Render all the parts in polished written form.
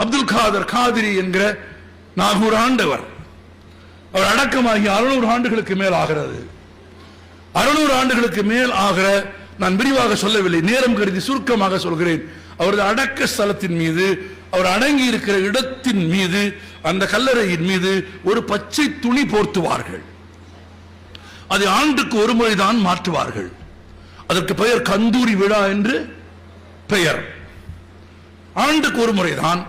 அப்துல் காதர் காதிரி என்கிற நாகூர் ஆண்டவர். அவர் அடக்கமாகி 600 ஆண்டுகளுக்கு மேல் ஆகிறது. 600 ஆண்டுகளுக்கு மேல் ஆகிற, நான் விரிவாக சொல்லவில்லை, நேரம் கருதி சுருக்கமாக சொல்கிறேன். அவரது அடக்க ஸ்தலத்தின் மீது, அவர் அடங்கி இருக்கிற இடத்தின் மீது, அந்த கல்லறையின் மீது ஒரு பச்சை துணி போர்த்துவார்கள். அதை ஆண்டுக்கு ஒரு முறைதான் மாற்றுவார்கள். அதற்கு பெயர் கந்தூரி விழா என்று பெயர். ஆண்டுக்கு ஒரு முறைதான்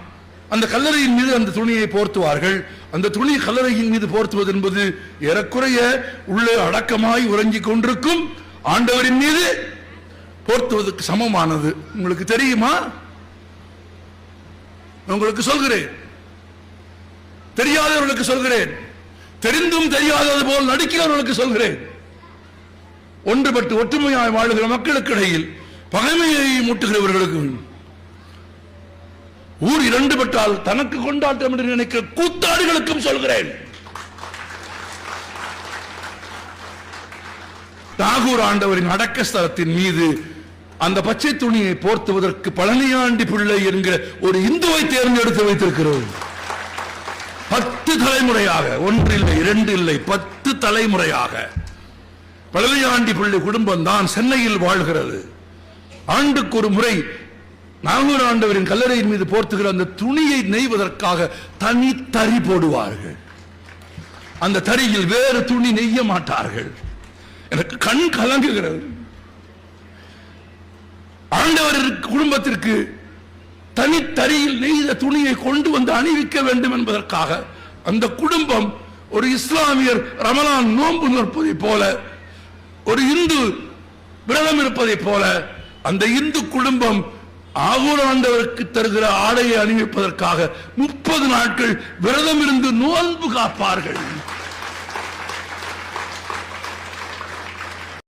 அந்த கல்லறையின் மீது அந்த துணியை போர்த்துவார்கள். அந்த துணி கல்லறையின் மீது போர்த்துவது என்பது ஏறக்குறைய உள்ளே அடக்கமாய் உறங்கிக் கொண்டிருக்கும் ஆண்டவரின் மீது போர்த்துவதற்கு சமமானது. உங்களுக்கு தெரியுமா? உங்களுக்கு சொல்கிறேன், தெரியாதவர்களுக்கு சொல்கிறேன், தெரிந்தும் தெரியாதது போல் நடிக்கிறவர்களுக்கு சொல்கிறேன். ஒன்றுபட்டு ஒற்றுமையாய் வாழுகிற மக்களுக்கு இடையில் பகைமையை மூட்டுகிறவர்களுக்கு, ஊர் இரண்டுபட்டால் தனக்கு கொண்டாட்டம் என்று நினைக்கிற கூத்தாடுகளுக்கும் சொல்கிறேன். நாகூர் ஆண்டவரின் அடக்க ஸ்தலத்தின் மீது அந்த பச்சை துணியை போர்த்துவதற்கு பழனியாண்டி பிள்ளை என்கிற ஒரு இந்துவை தேர்ந்தெடுத்து வைத்திருக்கிறோம். 10 தலைமுறையாக, 1 இல்லை 2 இல்லை 10 தலைமுறையாக பழனியாண்டி பிள்ளை குடும்பம் தான் சென்னையில் வாழ்கிறது. ஆண்டுக்கு ஒரு முறை நாகூர் ஆண்டவரின் கல்லறையின் மீது போர்த்துகிற அந்த துணியை நெய்வதற்காக தனி தறி போடுவார்கள். அந்த தறியில் வேறு துணி நெய்ய மாட்டார்கள். எனக்கு கண் கலங்குகிறது. ஆண்டவர் குடும்பத்திற்கு தனித்தறியில் நெய்த துணியை கொண்டு வந்து அணிவிக்க வேண்டும் என்பதற்காக அந்த குடும்பம் ஒரு இஸ்லாமியர் ரமலான் நோன்பு நிற்பதை போல, ஒரு இந்து விரதம் இருப்பதை போல, அந்த இந்து குடும்பம் நாகூர் ஆண்டவருக்கு தருகிற ஆடையை அணிவிப்பதற்காக 30 நாட்கள் விரதம் இருந்து நோன்பு காப்பார்கள்.